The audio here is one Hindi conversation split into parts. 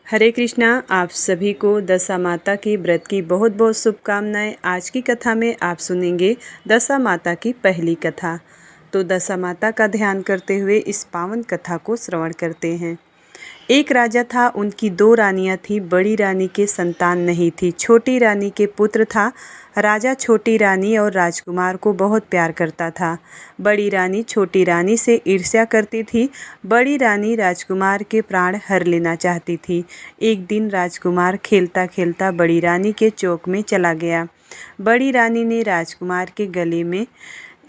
हरे कृष्णा। आप सभी को दशा माता की व्रत की बहुत बहुत शुभकामनाएं। आज की कथा में आप सुनेंगे दशा माता की पहली कथा। तो दशा माता का ध्यान करते हुए इस पावन कथा को श्रवण करते हैं। एक राजा था, उनकी दो रानियां थी। बड़ी रानी के संतान नहीं थी, छोटी रानी के पुत्र था। राजा छोटी रानी और राजकुमार को बहुत प्यार करता था। बड़ी रानी छोटी रानी से ईर्ष्या करती थी। बड़ी रानी राजकुमार के प्राण हर लेना चाहती थी। एक दिन राजकुमार खेलता खेलता बड़ी रानी के चौक में चला गया। बड़ी रानी ने राजकुमार के गले में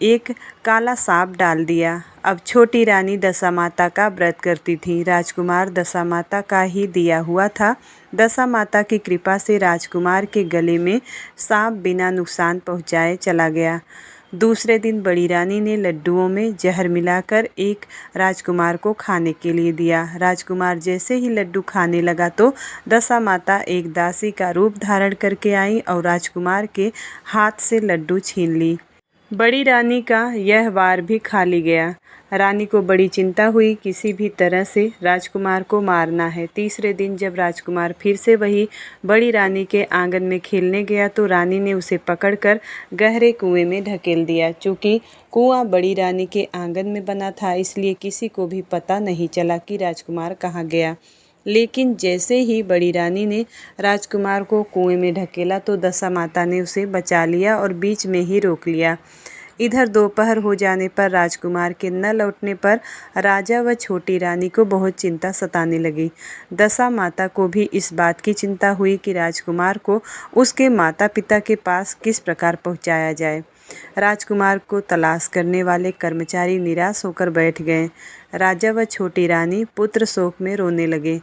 एक काला सांप डाल दिया। अब छोटी रानी दशा माता का व्रत करती थी। राजकुमार दशा माता का ही दिया हुआ था। दशा माता की कृपा से राजकुमार के गले में सांप बिना नुकसान पहुंचाए चला गया। दूसरे दिन बड़ी रानी ने लड्डुओं में जहर मिलाकर एक राजकुमार को खाने के लिए दिया। राजकुमार जैसे ही लड्डू खाने लगा तो दशा माता एक दासी का रूप धारण करके आई और राजकुमार के हाथ से लड्डू छीन ली। बड़ी रानी का यह वार भी खाली गया। रानी को बड़ी चिंता हुई, किसी भी तरह से राजकुमार को मारना है। तीसरे दिन जब राजकुमार फिर से वही बड़ी रानी के आंगन में खेलने गया तो रानी ने उसे पकड़कर गहरे कुएं में ढकेल दिया। चूँकि कुआं बड़ी रानी के आंगन में बना था, इसलिए किसी को भी पता नहीं चला कि राजकुमार कहाँ गया। लेकिन जैसे ही बड़ी रानी ने राजकुमार को कुएं में ढकेला तो दशा माता ने उसे बचा लिया और बीच में ही रोक लिया। इधर दोपहर हो जाने पर राजकुमार के न लौटने पर राजा व छोटी रानी को बहुत चिंता सताने लगी। दशा माता को भी इस बात की चिंता हुई कि राजकुमार को उसके माता पिता के पास किस प्रकार पहुंचाया जाए। राजकुमार को तलाश करने वाले कर्मचारी निराश होकर बैठ गए। राजा व छोटी रानी पुत्र शोक में रोने लगे।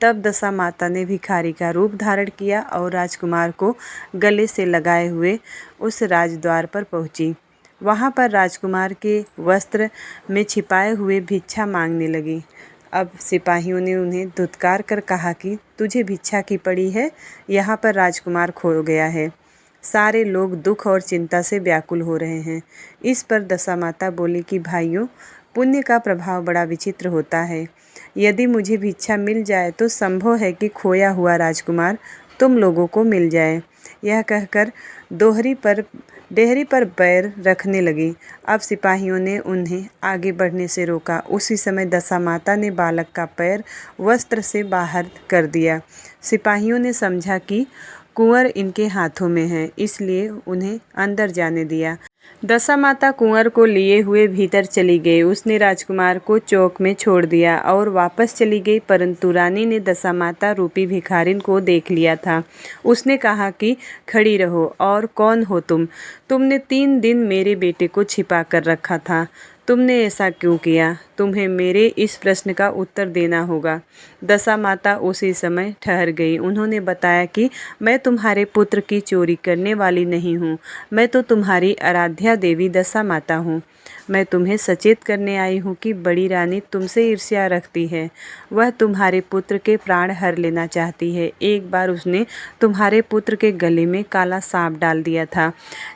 तब दशा माता ने भिखारी का रूप धारण किया और राजकुमार को गले से लगाए हुए उस राजद्वार पर पहुंची। वहां पर राजकुमार के वस्त्र में छिपाए हुए भिक्षा मांगने लगी। अब सिपाहियों ने उन्हें धुतकार कर कहा कि तुझे भिक्षा की पड़ी है, यहाँ पर राजकुमार खो गया है। सारे लोग दुख और चिंता से व्याकुल हो रहे हैं। इस पर दशा माता बोली कि भाइयों, पुण्य का प्रभाव बड़ा विचित्र होता है। यदि मुझे भिक्षा मिल जाए तो संभव है कि खोया हुआ राजकुमार तुम लोगों को मिल जाए। यह कहकर डेहरी पर पैर रखने लगी। अब सिपाहियों ने उन्हें आगे बढ़ने से रोका। उसी समय दशा माता ने बालक का पैर वस्त्र से बाहर कर दिया। सिपाहियों ने समझा कि कुंवर इनके हाथों में है, इसलिए उन्हें अंदर जाने दिया। दशा माता कुंवर को लिए हुए भीतर चली गई। उसने राजकुमार को चौक में छोड़ दिया और वापस चली गई, परंतु रानी ने दशा माता रूपी भिखारिन को देख लिया था। उसने कहा कि खड़ी रहो, और कौन हो तुम? तुमने 3 दिन मेरे बेटे को छिपा कर रखा था। तुमने ऐसा क्यों किया? तुम्हें मेरे इस प्रश्न का उत्तर देना होगा। दशा माता उसी समय ठहर गई। उन्होंने बताया कि मैं तुम्हारे पुत्र की चोरी करने वाली नहीं हूँ। मैं तो तुम्हारी आराध्या देवी दशा माता हूँ। मैं तुम्हें सचेत करने आई हूँ कि बड़ी रानी तुमसे ईर्ष्या रखती है। वह तुम्हारे पुत्र के प्राण हर लेना चाहती है। एक बार उसने तुम्हारे पुत्र के गले में काला सांप डाल दिया था,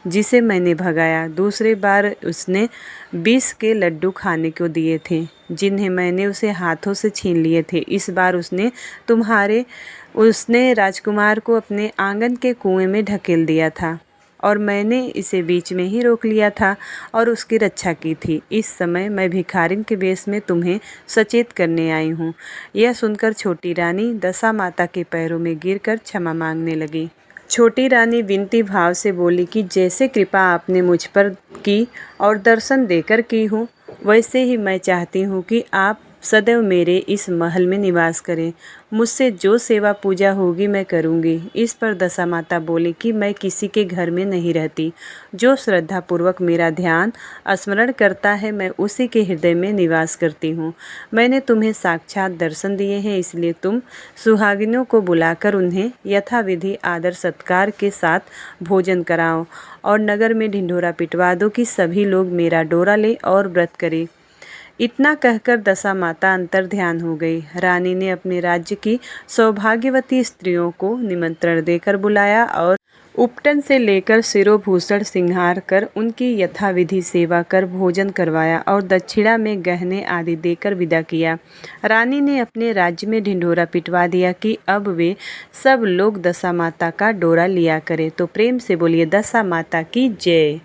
जिसे मैंने भगाया। दूसरी बार उसने विष के लड्डू खाने को दिए थे, जिन्हें मैंने उसे हाथों से छीन लिए थे। इस बार उसने राजकुमार को अपने आंगन के कुएं में ढकेल दिया था और मैंने इसे बीच में ही रोक लिया था और उसकी रक्षा की थी। इस समय मैं भिखारिन के वेश में तुम्हें सचेत करने आई हूँ। यह सुनकर छोटी रानी दशा माता के पैरों में गिरकर क्षमा मांगने लगी। छोटी रानी विनती भाव से बोली कि जैसे कृपा आपने मुझ पर की और दर्शन देकर की हूँ, वैसे ही मैं चाहती हूँ कि आप सदैव मेरे इस महल में निवास करें। मुझसे जो सेवा पूजा होगी मैं करूँगी। इस पर दशा माता बोली कि मैं किसी के घर में नहीं रहती। जो श्रद्धापूर्वक मेरा ध्यान स्मरण करता है, मैं उसी के हृदय में निवास करती हूँ। मैंने तुम्हें साक्षात दर्शन दिए हैं, इसलिए तुम सुहागिनों को बुलाकर उन्हें यथाविधि आदर सत्कार के साथ भोजन कराओ और नगर में ढिंढोरा पिटवा दो कि सभी लोग मेरा डोरा ले और व्रत करें। इतना कहकर दशा माता अंतर ध्यान हो गई। रानी ने अपने राज्य की सौभाग्यवती स्त्रियों को निमंत्रण देकर बुलाया और उपटन से लेकर शिरोभूषण सिंगार कर उनकी यथाविधि सेवा कर भोजन करवाया और दक्षिणा में गहने आदि देकर विदा किया। रानी ने अपने राज्य में ढिंढोरा पिटवा दिया कि अब वे सब लोग दशा माता का डोरा लिया करें। तो प्रेम से बोलिए दशा माता की जय।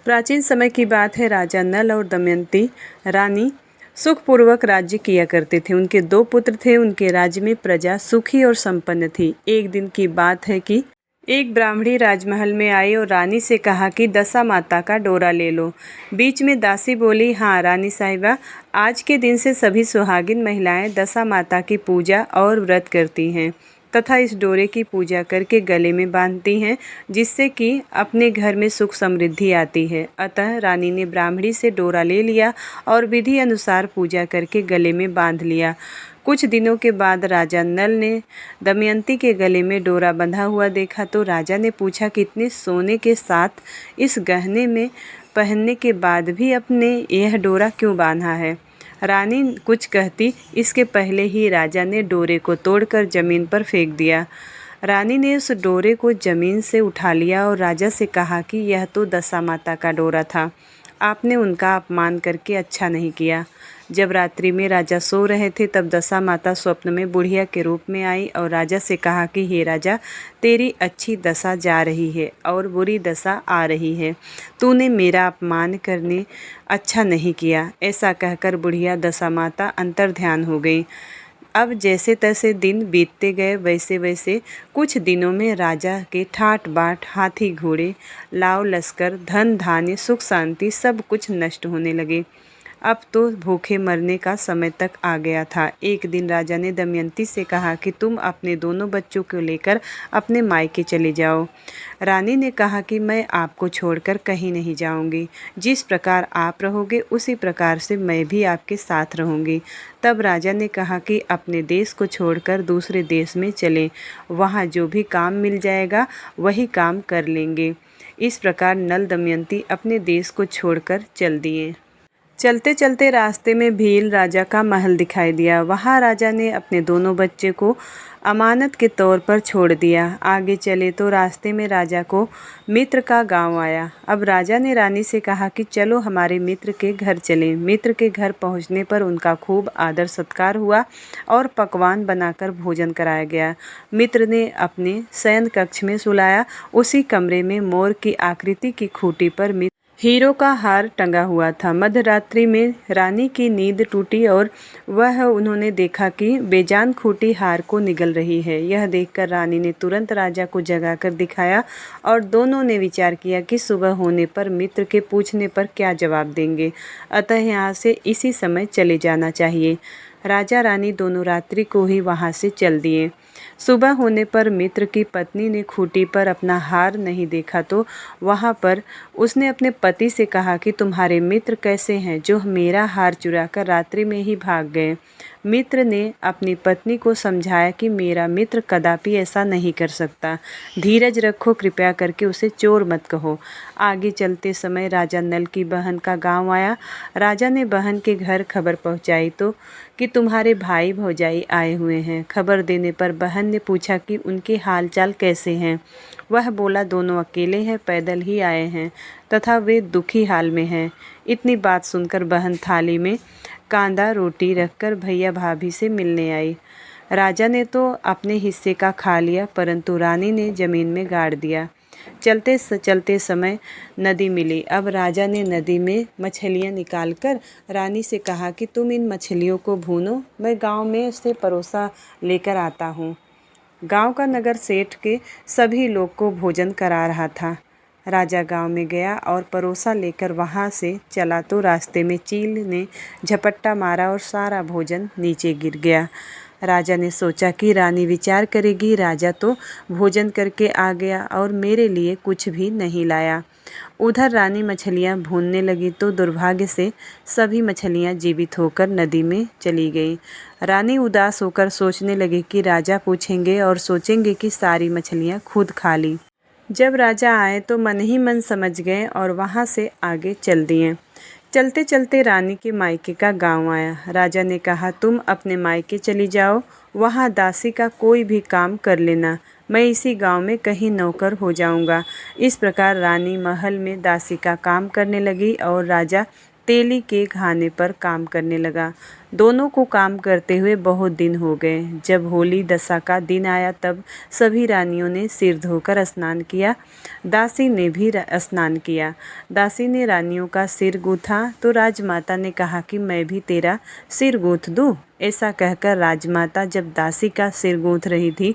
प्राचीन समय की बात है, राजा नल और दमयंती रानी सुखपूर्वक राज्य किया करते थे। उनके 2 पुत्र थे। उनके राज्य में प्रजा सुखी और संपन्न थी। एक दिन की बात है कि एक ब्राह्मणी राजमहल में आई और रानी से कहा कि दशा माता का डोरा ले लो। बीच में दासी बोली, हाँ रानी साहिबा, आज के दिन से सभी सुहागिन महिलाएं दशा माता की पूजा और व्रत करती हैं तथा इस डोरे की पूजा करके गले में बांधती हैं, जिससे कि अपने घर में सुख समृद्धि आती है। अतः रानी ने ब्राह्मणी से डोरा ले लिया और विधि अनुसार पूजा करके गले में बांध लिया। कुछ दिनों के बाद राजा नल ने दमयंती के गले में डोरा बंधा हुआ देखा तो राजा ने पूछा कि इतने सोने के साथ इस गहने में पहनने के बाद भी अपने यह डोरा क्यों बांधा है। रानी कुछ कहती इसके पहले ही राजा ने डोरे को तोड़कर जमीन पर फेंक दिया। रानी ने उस डोरे को जमीन से उठा लिया और राजा से कहा कि यह तो दशा माता का डोरा था, आपने उनका अपमान करके अच्छा नहीं किया। जब रात्रि में राजा सो रहे थे तब दशा माता स्वप्न में बुढ़िया के रूप में आई और राजा से कहा कि हे राजा, तेरी अच्छी दशा जा रही है और बुरी दशा आ रही है, तूने मेरा अपमान करने अच्छा नहीं किया। ऐसा कहकर बुढ़िया दशा माता अंतर्ध्यान हो गई। अब जैसे तैसे दिन बीतते गए वैसे वैसे कुछ दिनों में राजा के ठाट बाट, हाथी घोड़े, लाव लश्कर, धन धान्य, सुख शांति सब कुछ नष्ट होने लगे। अब तो भूखे मरने का समय तक आ गया था। एक दिन राजा ने दमयंती से कहा कि तुम अपने दोनों बच्चों को लेकर अपने मायके चले जाओ। रानी ने कहा कि मैं आपको छोड़कर कहीं नहीं जाऊंगी, जिस प्रकार आप रहोगे उसी प्रकार से मैं भी आपके साथ रहूंगी। तब राजा ने कहा कि अपने देश को छोड़कर दूसरे देश में चलें, वहाँ जो भी काम मिल जाएगा वही काम कर लेंगे। इस प्रकार नल दमयंती अपने देश को छोड़कर चल दिए। चलते चलते रास्ते में भील राजा का महल दिखाई दिया। वहाँ राजा ने अपने दोनों बच्चे को अमानत के तौर पर छोड़ दिया। आगे चले तो रास्ते में राजा को मित्र का गांव आया। अब राजा ने रानी से कहा कि चलो हमारे मित्र के घर चलें। मित्र के घर पहुँचने पर उनका खूब आदर सत्कार हुआ और पकवान बनाकर भोजन कराया गया। मित्र ने अपने शयन कक्ष में सुलाया। उसी कमरे में मोर की आकृति की खूंटी पर हीरो का हार टंगा हुआ था। मध्यरात्रि में रानी की नींद टूटी और उन्होंने देखा कि बेजान खूंटी हार को निगल रही है। यह देखकर रानी ने तुरंत राजा को जगाकर दिखाया और दोनों ने विचार किया कि सुबह होने पर मित्र के पूछने पर क्या जवाब देंगे, अतः यहाँ से इसी समय चले जाना चाहिए। राजा रानी दोनों रात्रि को ही वहाँ से चल दिए। सुबह होने पर मित्र की पत्नी ने खूंटी पर अपना हार नहीं देखा तो वहाँ पर उसने अपने पति से कहा कि तुम्हारे मित्र कैसे हैं जो मेरा हार चुराकर रात्रि में ही भाग गए। मित्र ने अपनी पत्नी को समझाया कि मेरा मित्र कदापि ऐसा नहीं कर सकता, धीरज रखो, कृपया करके उसे चोर मत कहो। आगे चलते समय राजा नल की बहन का गांव आया। राजा ने बहन के घर खबर पहुंचाई तो कि तुम्हारे भाई भौजाई आए हुए हैं। खबर देने पर बहन ने पूछा कि उनके हालचाल कैसे हैं। वह बोला दोनों अकेले हैं, पैदल ही आए हैं तथा वे दुखी हाल में हैं। इतनी बात सुनकर बहन थाली में कांदा रोटी रखकर भैया भाभी से मिलने आई। राजा ने तो अपने हिस्से का खा लिया, परंतु रानी ने जमीन में गाड़ दिया। चलते चलते समय नदी मिली। अब राजा ने नदी में मछलियाँ निकालकर रानी से कहा कि तुम इन मछलियों को भूनो, मैं गांव में से परोसा लेकर आता हूँ। गांव का नगर सेठ के सभी लोग को भोजन करा रहा था। राजा गांव में गया और परोसा लेकर वहां से चला तो रास्ते में चील ने झपट्टा मारा और सारा भोजन नीचे गिर गया। राजा ने सोचा कि रानी विचार करेगी, राजा तो भोजन करके आ गया और मेरे लिए कुछ भी नहीं लाया। उधर रानी मछलियां भूनने लगी तो दुर्भाग्य से सभी मछलियां जीवित होकर नदी में चली गईं। रानी उदास होकर सोचने लगी कि राजा पूछेंगे और सोचेंगे कि सारी मछलियां खुद खा ली। जब राजा आए तो मन ही मन समझ गए और वहां से आगे चल दिए। चलते चलते रानी के मायके का गांव आया। राजा ने कहा तुम अपने मायके चली जाओ, वहां दासी का कोई भी काम कर लेना, मैं इसी गांव में कहीं नौकर हो जाऊंगा। इस प्रकार रानी महल में दासी का काम करने लगी और राजा तेली के घाने पर काम करने लगा। दोनों को काम करते हुए बहुत दिन हो गए। जब होली दशा का दिन आया तब सभी रानियों ने सिर धोकर स्नान किया। दासी ने भी स्नान किया। दासी ने रानियों का सिर गूंथा तो राजमाता ने कहा कि मैं भी तेरा सिर गूंथ दूं। ऐसा कहकर राजमाता जब दासी का सिर गूंथ रही थी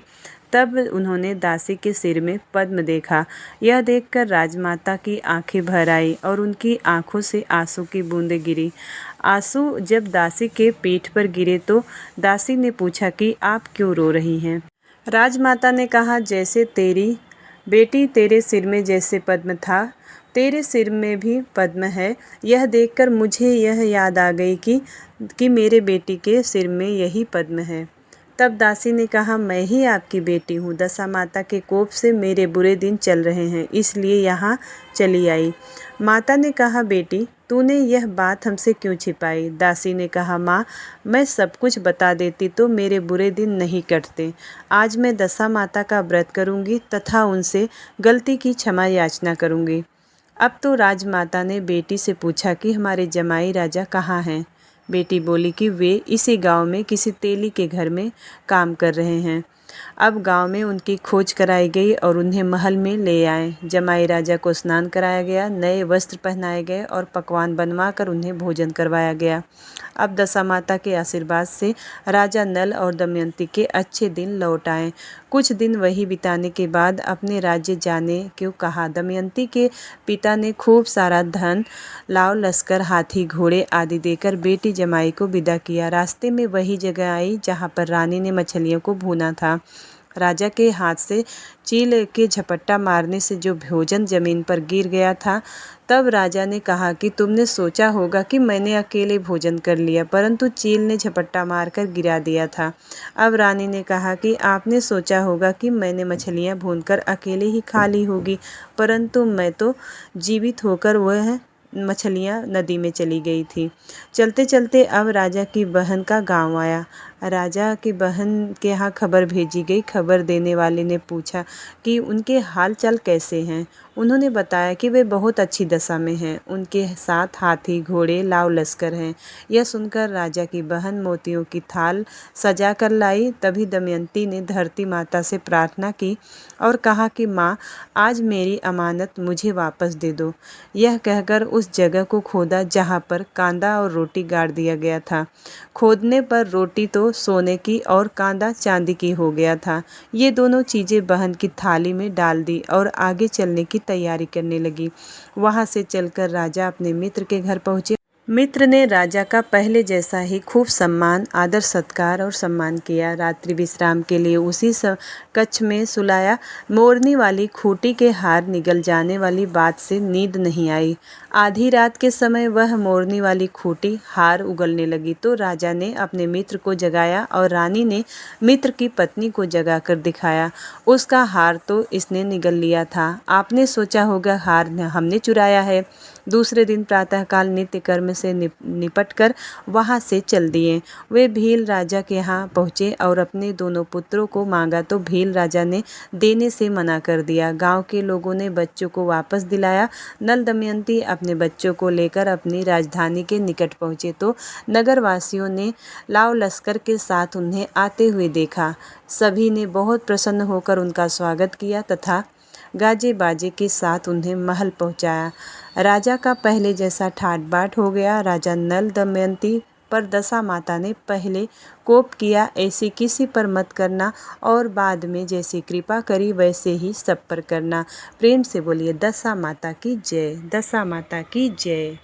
तब उन्होंने दासी के सिर में पद्म देखा। यह देखकर राजमाता की आंखें भर आई और उनकी आंखों से आंसू की बूंदें गिरी। आंसू जब दासी के पीठ पर गिरे तो दासी ने पूछा कि आप क्यों रो रही हैं। राजमाता ने कहा, जैसे तेरी बेटी तेरे सिर में जैसे पद्म था, तेरे सिर में भी पद्म है। यह देखकर मुझे यह याद आ गई कि मेरे बेटी के सिर में यही पद्म है। तब दासी ने कहा, मैं ही आपकी बेटी हूँ। दशा माता के कोप से मेरे बुरे दिन चल रहे हैं, इसलिए यहाँ चली आई। माता ने कहा, बेटी तूने यह बात हमसे क्यों छिपाई। दासी ने कहा, माँ मैं सब कुछ बता देती तो मेरे बुरे दिन नहीं कटते। आज मैं दशा माता का व्रत करूँगी तथा उनसे गलती की क्षमा याचना करूँगी। अब तो राजमाता ने बेटी से पूछा कि हमारे जमाई राजा कहाँ हैं। बेटी बोली कि वे इसी गांव में किसी तेली के घर में काम कर रहे हैं। अब गांव में उनकी खोज कराई गई और उन्हें महल में ले आए। जमाई राजा को स्नान कराया गया, नए वस्त्र पहनाए गए और पकवान बनवाकर उन्हें भोजन करवाया गया। अब दशा माता के आशीर्वाद से राजा नल और दमयंती के अच्छे दिन लौट आए। कुछ दिन वही बिताने के बाद अपने राज्य जाने को कहा। दमयंती के पिता ने खूब सारा धन, लाव लश्कर, हाथी घोड़े आदि देकर बेटी जमाई को विदा किया। रास्ते में वही जगह आई जहाँ पर रानी ने मछलियों को भूना था। राजा के हाथ से चील के झपट्टा मारने से जो भोजन जमीन पर गिर गया था, तब राजा ने कहा कि तुमने सोचा होगा कि मैंने अकेले भोजन कर लिया, परंतु चील ने झपट्टा मारकर गिरा दिया था। अब रानी ने कहा कि आपने सोचा होगा कि मैंने मछलियां भूनकर अकेले ही खा ली होगी, परंतु मैं तो जीवित होकर वह मछलियाँ नदी में चली गई थी। चलते चलते अब राजा की बहन का गांव आया। राजा की बहन के यहाँ खबर भेजी गई। खबर देने वाले ने पूछा कि उनके हाल चाल कैसे हैं। उन्होंने बताया कि वे बहुत अच्छी दशा में हैं। उनके साथ हाथी घोड़े लाव लश्कर हैं। यह सुनकर राजा की बहन मोतियों की थाल सजा कर लाई। तभी दमयंती ने धरती माता से प्रार्थना की और कहा कि माँ आज मेरी अमानत मुझे वापस दे दो। यह कहकर उस जगह को खोदा जहाँ पर कांदा और रोटी गाड़ दिया गया था। खोदने पर रोटी तो सोने की और कांदा चांदी की हो गया था। ये दोनों चीज़ें बहन की थाली में डाल दी और आगे चलने की तैयारी करने लगी। वहाँ से चलकर राजा अपने मित्र के घर पहुँचे। मित्र ने राजा का पहले जैसा ही खूब सम्मान, आदर सत्कार और सम्मान किया। रात्रि विश्राम के लिए उसी कक्ष में सुलाया। मोरनी वाली खूंटी के हार निगल जाने वाली बात से नींद नहीं आई। आधी रात के समय वह मोरनी वाली खूंटी हार उगलने लगी तो राजा ने अपने मित्र को जगाया और रानी ने मित्र की पत्नी को जगाकर दिखाया। उसका हार तो इसने निगल लिया था। आपने सोचा होगा हार हमने चुराया है। दूसरे दिन प्रातःकाल नित्य कर्म से निपट कर वहाँ से चल दिए। वे भील राजा के यहाँ पहुँचे और अपने दोनों पुत्रों को मांगा तो भील राजा ने देने से मना कर दिया। गांव के लोगों ने बच्चों को वापस दिलाया। नल दमयंती अपने बच्चों को लेकर अपनी राजधानी के निकट पहुँचे तो नगरवासियों ने लाव लश्कर के साथ उन्हें आते हुए देखा। सभी ने बहुत प्रसन्न होकर उनका स्वागत किया तथा गाजे बाजे के साथ उन्हें महल पहुंचाया। राजा का पहले जैसा ठाट बाट हो गया। राजा नल दमयंती पर दशा माता ने पहले कोप किया, ऐसी किसी पर मत करना, और बाद में जैसी कृपा करी वैसे ही सब पर करना। प्रेम से बोलिए दशा माता की जय। दशा माता की जय।